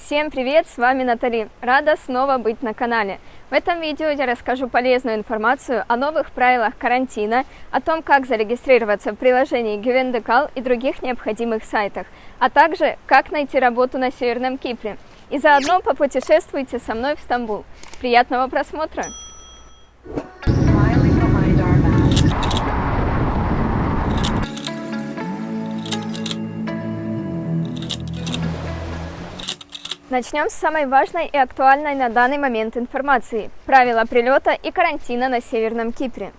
Всем привет, с вами Натали. Рада снова быть на канале. В этом видео я расскажу полезную информацию о новых правилах карантина, о том, как зарегистрироваться в приложении Givendekal и других необходимых сайтах, а также как найти работу на Северном Кипре. И заодно попутешествуйте со мной в Стамбул. Приятного просмотра! Начнем с самой важной и актуальной на данный момент информации – правила прилета и карантина на Северном Кипре.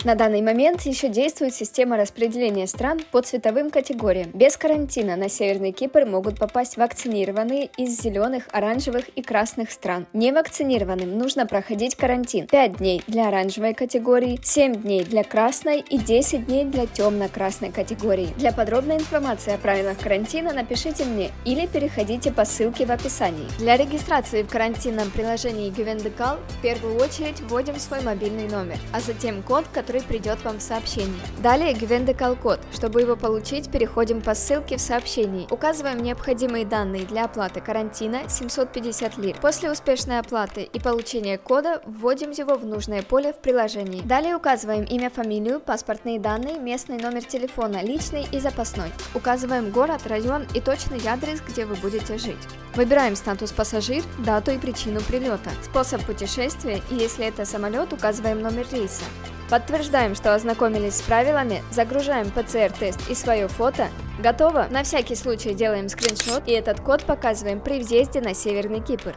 На данный момент еще действует система распределения стран по цветовым категориям. Без карантина на Северный Кипр могут попасть вакцинированные из зеленых, оранжевых и красных стран. Невакцинированным нужно проходить карантин 5 дней для оранжевой категории, 7 дней для красной и 10 дней для темно-красной категории. Для подробной информации о правилах карантина напишите мне или переходите по ссылке в описании. Для регистрации в карантинном приложении Givendekal в первую очередь вводим свой мобильный номер, а затем код, который придет вам в сообщении. Далее Givendekal код. Чтобы его получить, переходим по ссылке в сообщении. Указываем необходимые данные для оплаты карантина 750 лир. После успешной оплаты и получения кода вводим его в нужное поле в приложении. Далее указываем имя, фамилию, паспортные данные, местный номер телефона, личный и запасной. Указываем город, район и точный адрес, где вы будете жить. Выбираем статус пассажир, дату и причину прилета, способ путешествия и, если это самолет, указываем номер рейса. Подтверждаем, что ознакомились с правилами, загружаем ПЦР-тест и свое фото. Готово? На всякий случай делаем скриншот и этот код показываем при въезде на Северный Кипр.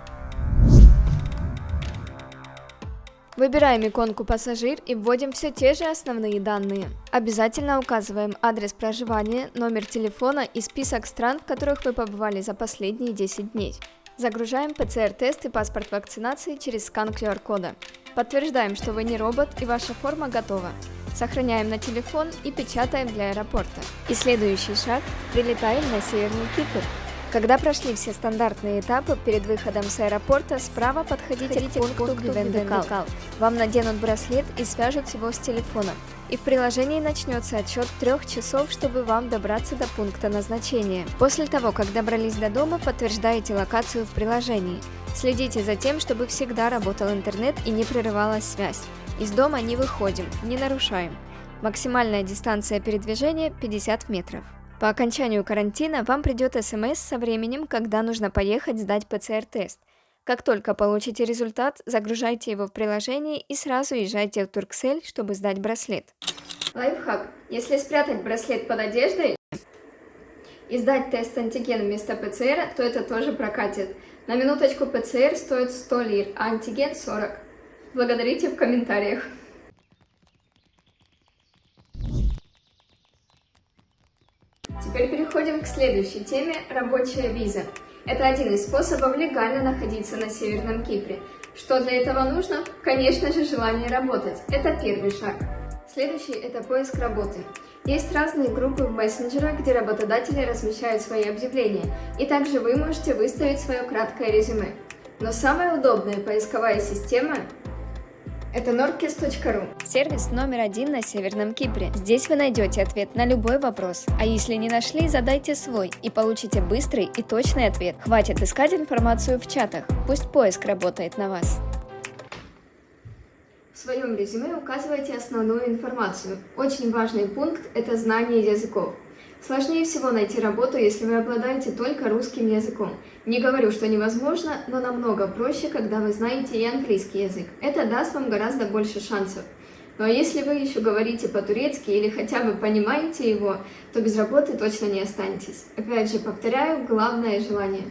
Выбираем иконку «Пассажир» и вводим все те же основные данные. Обязательно указываем адрес проживания, номер телефона и список стран, в которых вы побывали за последние 10 дней. Загружаем ПЦР-тест и паспорт вакцинации через скан QR-кода. Подтверждаем, что вы не робот и ваша форма готова. Сохраняем на телефон и печатаем для аэропорта. И следующий шаг – прилетаем на Северный Кипр. Когда прошли все стандартные этапы, перед выходом с аэропорта справа подходите к пункту Givendekal. Вам наденут браслет и свяжут его с телефоном. И в приложении начнется отсчет 3 часов, чтобы вам добраться до пункта назначения. После того, как добрались до дома, подтверждаете локацию в приложении. Следите за тем, чтобы всегда работал интернет и не прерывалась связь. Из дома не выходим, не нарушаем. Максимальная дистанция передвижения 50 метров. По окончанию карантина вам придет СМС со временем, когда нужно поехать сдать ПЦР-тест. Как только получите результат, загружайте его в приложение и сразу езжайте в Турксель, чтобы сдать браслет. Лайфхак. Если спрятать браслет под одеждой и сдать тест антиген вместо ПЦР, то это тоже прокатит. На минуточку ПЦР стоит 100 лир, а антиген 40. Благодарите в комментариях. Теперь переходим к следующей теме – рабочая виза. Это один из способов легально находиться на Северном Кипре. Что для этого нужно? Конечно же, желание работать. Это первый шаг. Следующий – это поиск работы. Есть разные группы в мессенджерах, где работодатели размещают свои объявления, и также вы можете выставить свое краткое резюме. Но самая удобная поисковая система – это Norkis.ru. Сервис номер 1 на Северном Кипре. Здесь вы найдете ответ на любой вопрос. А если не нашли, задайте свой и получите быстрый и точный ответ. Хватит искать информацию в чатах. Пусть поиск работает на вас. В своем резюме указывайте основную информацию. Очень важный пункт – это знание языков. Сложнее всего найти работу, если вы обладаете только русским языком. Не говорю, что невозможно, но намного проще, когда вы знаете и английский язык. Это даст вам гораздо больше шансов. Но если вы еще говорите по-турецки или хотя бы понимаете его, то без работы точно не останетесь. Опять же, повторяю, главное желание.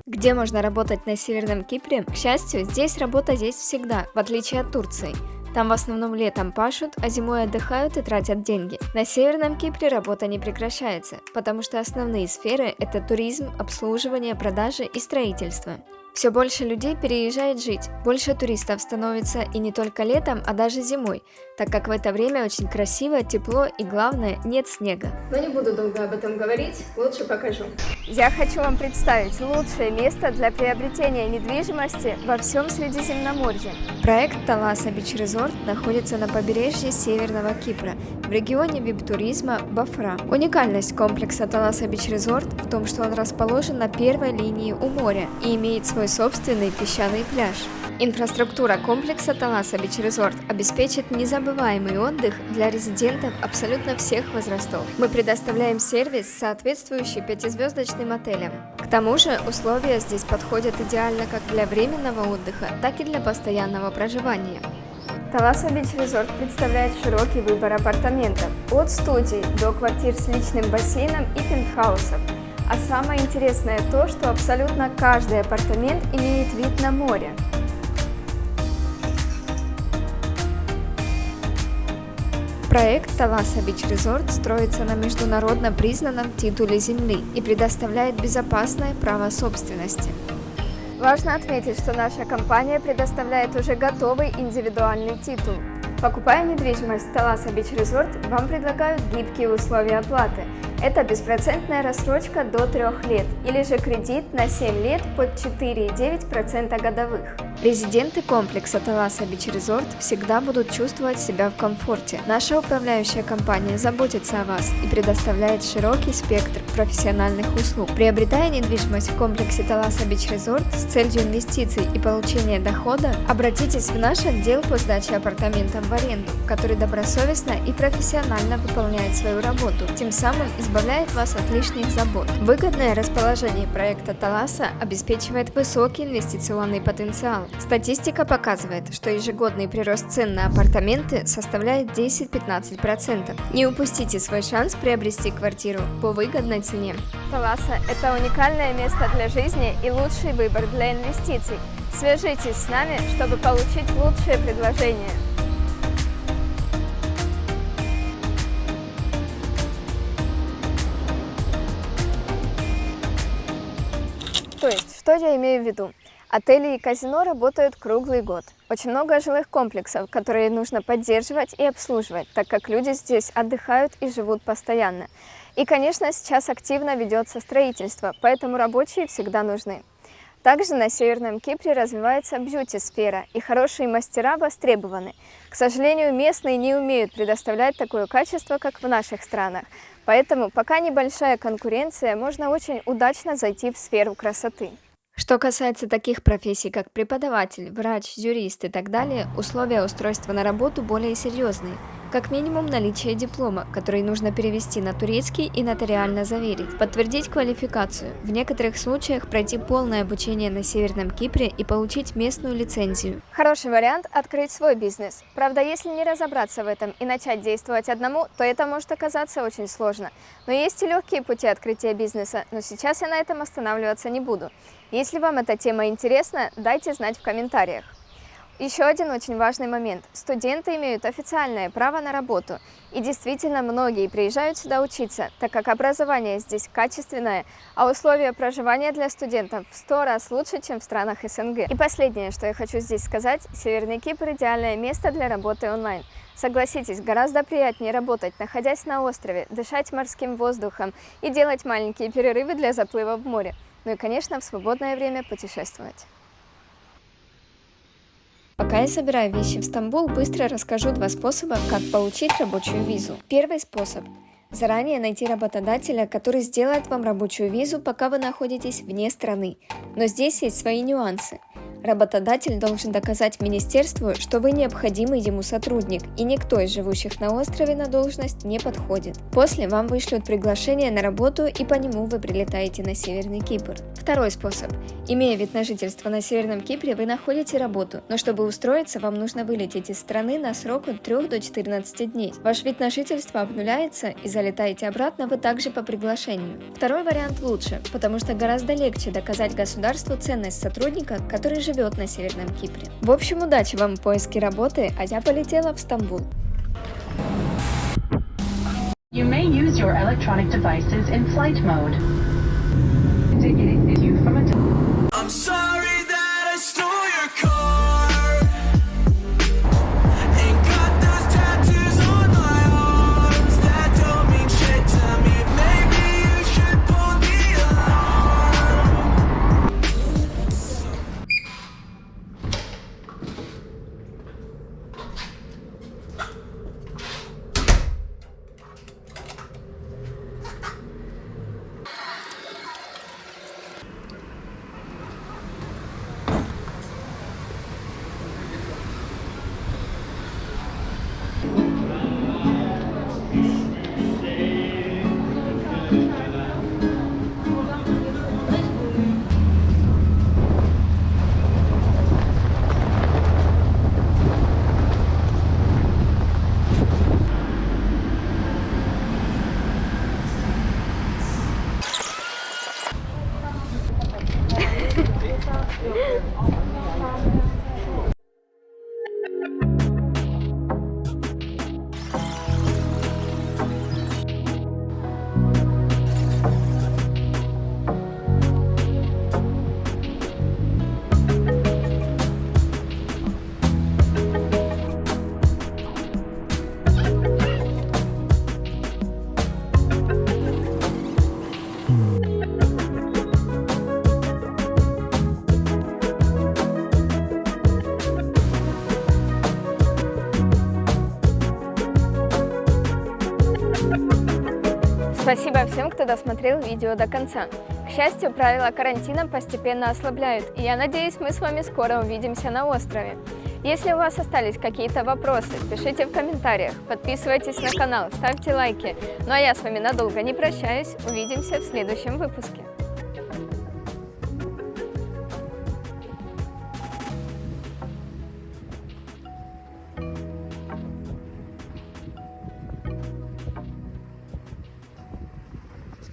Где можно работать на Северном Кипре? К счастью, здесь работа есть всегда, в отличие от Турции. Там в основном летом пашут, а зимой отдыхают и тратят деньги. На Северном Кипре работа не прекращается, потому что основные сферы – это туризм, обслуживание, продажи и строительство. Все больше людей переезжает жить, больше туристов становится и не только летом, а даже зимой, так как в это время очень красиво, тепло и, главное, нет снега. Но не буду долго об этом говорить, лучше покажу. Я хочу вам представить лучшее место для приобретения недвижимости во всем Средиземноморье. Проект Таласа Бич Резорт находится на побережье Северного Кипра, в регионе вип-туризма Бафра. Уникальность комплекса Таласа Бич Резорт в том, что он расположен на первой линии у моря и имеет свой собственный песчаный пляж. Инфраструктура комплекса Таласа Бич Резорт обеспечит незабываемый отдых для резидентов абсолютно всех возрастов. Мы предоставляем сервис, соответствующий 5-звездочным отелям. К тому же условия здесь подходят идеально как для временного отдыха, так и для постоянного проживания. Таласа Бич Резорт представляет широкий выбор апартаментов, от студий до квартир с личным бассейном и пентхаусов. А самое интересное то, что абсолютно каждый апартамент имеет вид на море. Проект Таласа Бич Резорт строится на международно признанном титуле земли и предоставляет безопасное право собственности. Важно отметить, что наша компания предоставляет уже готовый индивидуальный титул. Покупая недвижимость в Таласа Бич Резорт, вам предлагают гибкие условия оплаты. Это беспроцентная рассрочка до 3 лет или же кредит на 7 лет под 4,9% годовых. Резиденты комплекса Таласа Бич Резорт всегда будут чувствовать себя в комфорте. Наша управляющая компания заботится о вас и предоставляет широкий спектр профессиональных услуг. Приобретая недвижимость в комплексе Таласа Бич Резорт с целью инвестиций и получения дохода, обратитесь в наш отдел по сдаче апартаментов в аренду, который добросовестно и профессионально выполняет свою работу, тем самым избавляет вас от лишних забот. Выгодное расположение проекта Таласа обеспечивает высокий инвестиционный потенциал. Статистика показывает, что ежегодный прирост цен на апартаменты составляет 10-15%. Не упустите свой шанс приобрести квартиру по выгодной цене. Таласа – это уникальное место для жизни и лучший выбор для инвестиций. Свяжитесь с нами, чтобы получить лучшее предложение. То есть, что я имею в виду? Отели и казино работают круглый год. Очень много жилых комплексов, которые нужно поддерживать и обслуживать, так как люди здесь отдыхают и живут постоянно. И, конечно, сейчас активно ведется строительство, поэтому рабочие всегда нужны. Также на Северном Кипре развивается бьюти-сфера, и хорошие мастера востребованы. К сожалению, местные не умеют предоставлять такое качество, как в наших странах. Поэтому, пока небольшая конкуренция, можно очень удачно зайти в сферу красоты. Что касается таких профессий, как преподаватель, врач, юрист и так далее, условия устройства на работу более серьезные. Как минимум наличие диплома, который нужно перевести на турецкий и нотариально заверить, подтвердить квалификацию, в некоторых случаях пройти полное обучение на Северном Кипре и получить местную лицензию. Хороший вариант – открыть свой бизнес. Правда, если не разобраться в этом и начать действовать одному, то это может оказаться очень сложно. Но есть и легкие пути открытия бизнеса, но сейчас я на этом останавливаться не буду. Если вам эта тема интересна, дайте знать в комментариях. Еще один очень важный момент. Студенты имеют официальное право на работу. И действительно, многие приезжают сюда учиться, так как образование здесь качественное, а условия проживания для студентов в 100 раз лучше, чем в странах СНГ. И последнее, что я хочу здесь сказать, Северный Кипр – идеальное место для работы онлайн. Согласитесь, гораздо приятнее работать, находясь на острове, дышать морским воздухом и делать маленькие перерывы для заплыва в море. Ну и, конечно, в свободное время путешествовать. Пока я собираю вещи в Стамбул, быстро расскажу 2 способа, как получить рабочую визу. Первый способ – заранее найти работодателя, который сделает вам рабочую визу, пока вы находитесь вне страны. Но здесь есть свои нюансы. Работодатель должен доказать министерству, что вы необходимый ему сотрудник, и никто из живущих на острове на должность не подходит. После вам вышлют приглашение на работу, и по нему вы прилетаете на Северный Кипр. Второй способ. Имея вид на жительство на Северном Кипре, вы находите работу, но чтобы устроиться, вам нужно вылететь из страны на срок от 3 до 14 дней. Ваш вид на жительство обнуляется, и залетаете обратно вы также по приглашению. Второй вариант лучше, потому что гораздо легче доказать государству ценность сотрудника, который живет на Северном Кипре. В общем, удачи вам в поиске работы, а я полетела в Стамбул. You may use your electronic devices in flight mode. I'm sorry that Спасибо всем, кто досмотрел видео до конца. К счастью, правила карантина постепенно ослабляют, и я надеюсь, мы с вами скоро увидимся на острове. Если у вас остались какие-то вопросы, пишите в комментариях, подписывайтесь на канал, ставьте лайки. Ну а я с вами надолго не прощаюсь, увидимся в следующем выпуске.